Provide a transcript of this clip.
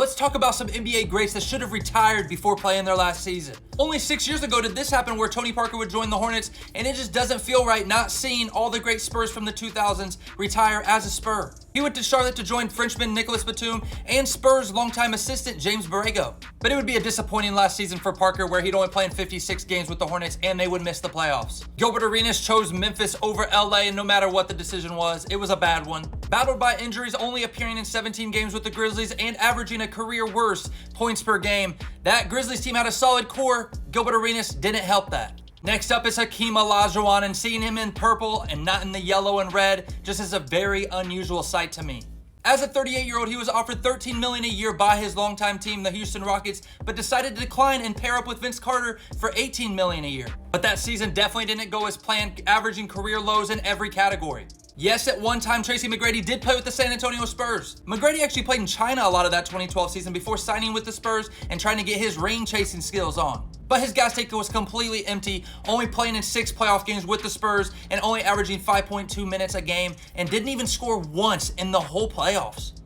let's talk about some NBA greats that should have retired before playing their last season. Only 6 years ago did this happen, where Tony Parker would join the Hornets, and it just doesn't feel right not seeing all the great Spurs from the 2000s retire as a Spur. He went to Charlotte to join Frenchman Nicolas Batum and Spurs longtime assistant James Borrego. But it would be a disappointing last season for Parker, where he'd only play in 56 games with the Hornets and they would miss the playoffs. Gilbert Arenas chose Memphis over LA, and no matter what the decision was, it was a bad one. Battled by injuries, only appearing in 17 games with the Grizzlies and averaging a career worst points per game, that Grizzlies team had a solid core. Gilbert Arenas didn't help that. Next up is Hakeem Olajuwon, and seeing him in purple and not in the yellow and red just is a very unusual sight to me. As a 38-year-old, he was offered $13 million a year by his longtime team, the Houston Rockets, but decided to decline and pair up with Vince Carter for $18 million a year. But that season definitely didn't go as planned, averaging career lows in every category. Yes, at one time, Tracy McGrady did play with the San Antonio Spurs. McGrady actually played in China a lot of that 2012 season before signing with the Spurs and trying to get his ring-chasing skills on. But his gas tank was completely empty, only playing in 6 playoff games with the Spurs and only averaging 5.2 minutes a game, and didn't even score once in the whole playoffs.